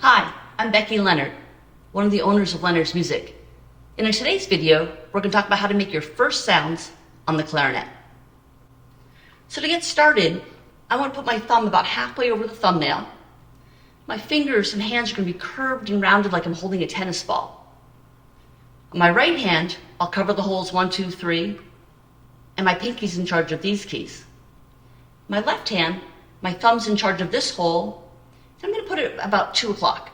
Hi, I'm Becky Leonard, one of the owners of Leonard's Music. And in today's video, we're going to talk about how to make your first sounds on the clarinet. So to get started, I want to put my thumb about halfway over the thumbnail. My fingers and hands are going to be curved and rounded like I'm holding a tennis ball. On my right hand, I'll cover the holes 1, 2, 3, and my pinky's in charge of these keys. My left hand, my thumb's in charge of this hole. I'm going to put it about 2 o'clock.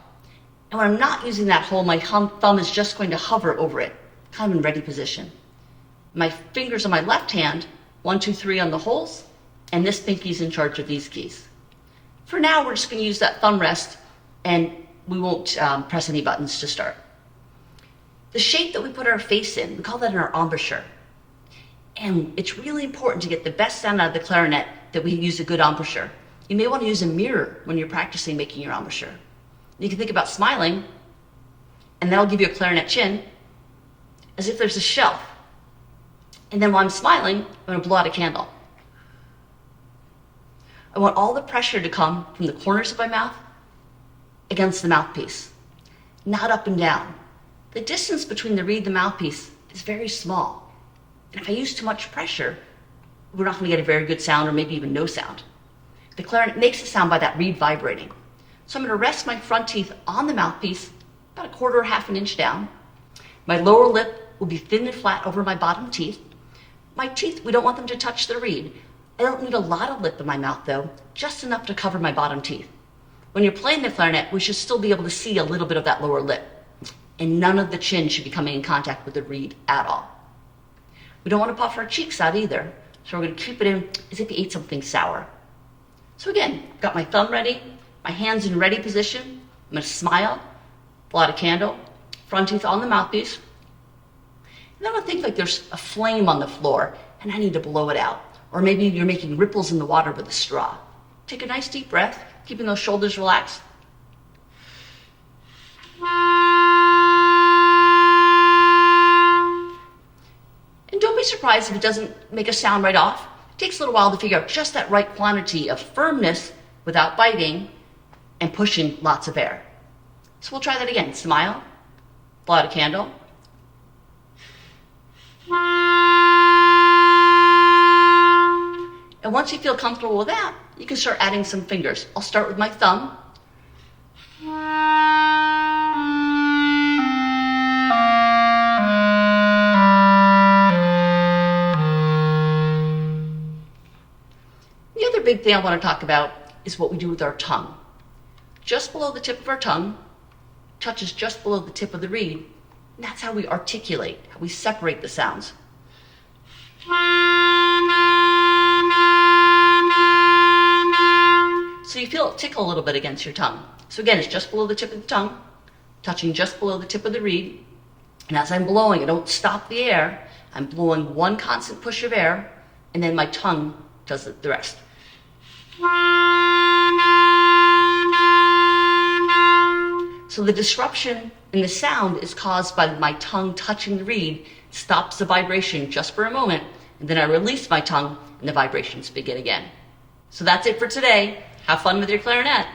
And when I'm not using that hole, my thumb is just going to hover over it, kind of in ready position. My fingers on my left hand, 1, 2, 3 on the holes, and this pinky's in charge of these keys. For now, we're just going to use that thumb rest, and we won't press any buttons to start. The shape that we put our face in, we call that our embouchure. And it's really important to get the best sound out of the clarinet that we use a good embouchure. You may want to use a mirror when you're practicing making your embouchure. You can think about smiling, and that'll give you a clarinet chin, as if there's a shelf. And then while I'm smiling, I'm going to blow out a candle. I want all the pressure to come from the corners of my mouth against the mouthpiece, not up and down. The distance between the reed and the mouthpiece is very small. And if I use too much pressure, we're not going to get a very good sound, or maybe even no sound. The clarinet makes a sound by that reed vibrating. So I'm going to rest my front teeth on the mouthpiece, about 1/4 or 1/2 inch down. My lower lip will be thin and flat over my bottom teeth. My teeth, we don't want them to touch the reed. I don't need a lot of lip in my mouth though, just enough to cover my bottom teeth. When you're playing the clarinet, we should still be able to see a little bit of that lower lip. And none of the chin should be coming in contact with the reed at all. We don't want to puff our cheeks out either, so we're going to keep it in as if you ate something sour. So again, got my thumb ready, my hands in ready position. I'm going to smile, blow out a candle, front teeth on the mouthpiece. And then I'm going to think like there's a flame on the floor and I need to blow it out. Or maybe you're making ripples in the water with a straw. Take a nice deep breath, keeping those shoulders relaxed. And don't be surprised if it doesn't make a sound right off. It takes a little while to figure out just that right quantity of firmness without biting and pushing lots of air. So we'll try that again. Smile, blow out a candle. And once you feel comfortable with that, you can start adding some fingers. I'll start with my thumb. The other big thing I want to talk about is what we do with our tongue. Just below the tip of our tongue, touches just below the tip of the reed, and that's how we articulate, how we separate the sounds. So you feel it tickle a little bit against your tongue. So again, it's just below the tip of the tongue, touching just below the tip of the reed. And as I'm blowing, I don't stop the air. I'm blowing one constant push of air, and then my tongue does the rest. So the disruption in the sound is caused by my tongue touching the reed, stops the vibration just for a moment, and then I release my tongue and the vibrations begin again. So that's it for today. Have fun with your clarinet.